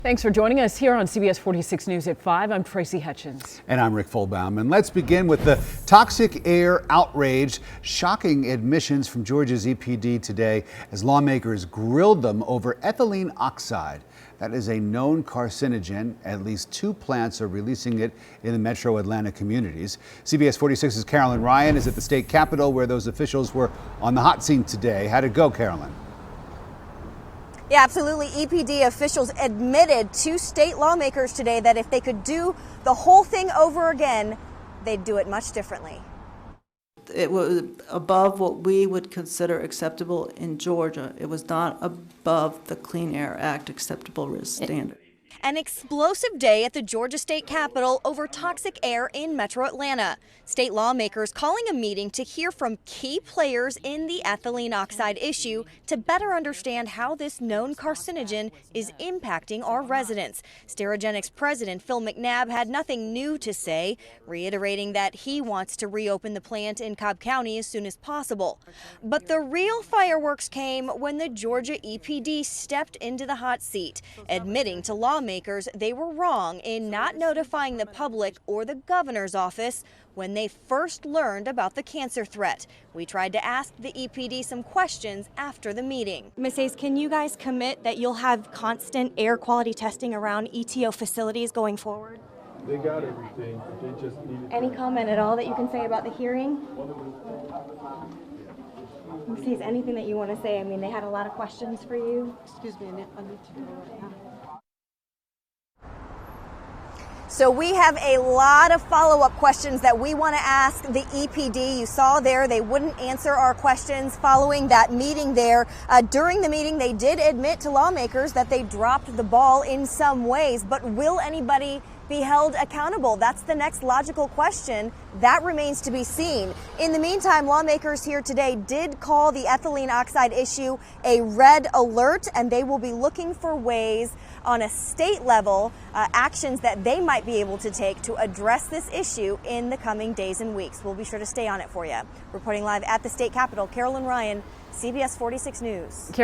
Thanks for joining us here on CBS 46 News at 5. I'm Tracy Hutchins. And I'm Rick Fulbaum. And let's begin with the toxic air outrage. Shocking admissions from Georgia's EPD today as lawmakers grilled them over ethylene oxide. That is a known carcinogen. At least 2 plants are releasing it in the metro Atlanta communities. CBS 46's Carolyn Ryan is at the state capitol where those officials were on the hot seat today. How'd it go, Carolyn? Yeah, absolutely. EPD officials admitted to state lawmakers today that if they could do the whole thing over again, they'd do it much differently. It was above what we would consider acceptable in Georgia. It was not above the Clean Air Act acceptable risk standard. An explosive day at the Georgia State Capitol over toxic air in metro Atlanta. State lawmakers calling a meeting to hear from key players in the ethylene oxide issue to better understand how this known carcinogen is impacting our residents. Sterigenics president Phil McNabb had nothing new to say, reiterating that he wants to reopen the plant in Cobb County as soon as possible. But the real fireworks came when the Georgia EPD stepped into the hot seat, admitting to lawmakers they were wrong in not notifying the public or the governor's office when they first learned about the cancer threat. We tried to ask the EPD some questions after the meeting. Ms. Hayes, can you guys commit that you'll have constant air quality testing around ETO facilities going forward? They got everything. They just needed. Any comment at all that you can say about the hearing? Ms. Hayes, anything that you want to say? I mean, they had a lot of questions for you. Excuse me, I need to go right now. So we have a lot of follow-up questions that we want to ask the EPD. You saw there they wouldn't answer our questions following that meeting there. During the meeting, they did admit to lawmakers that they dropped the ball in some ways, but will anybody be held accountable? That's the next logical question. That remains to be seen. In the meantime, lawmakers here today did call the ethylene oxide issue a red alert, and they will be looking for ways on a state level, actions that they might be able to take to address this issue in the coming days and weeks. We'll be sure to stay on it for you. Reporting live at the state capitol, Carolyn Ryan, CBS 46 News.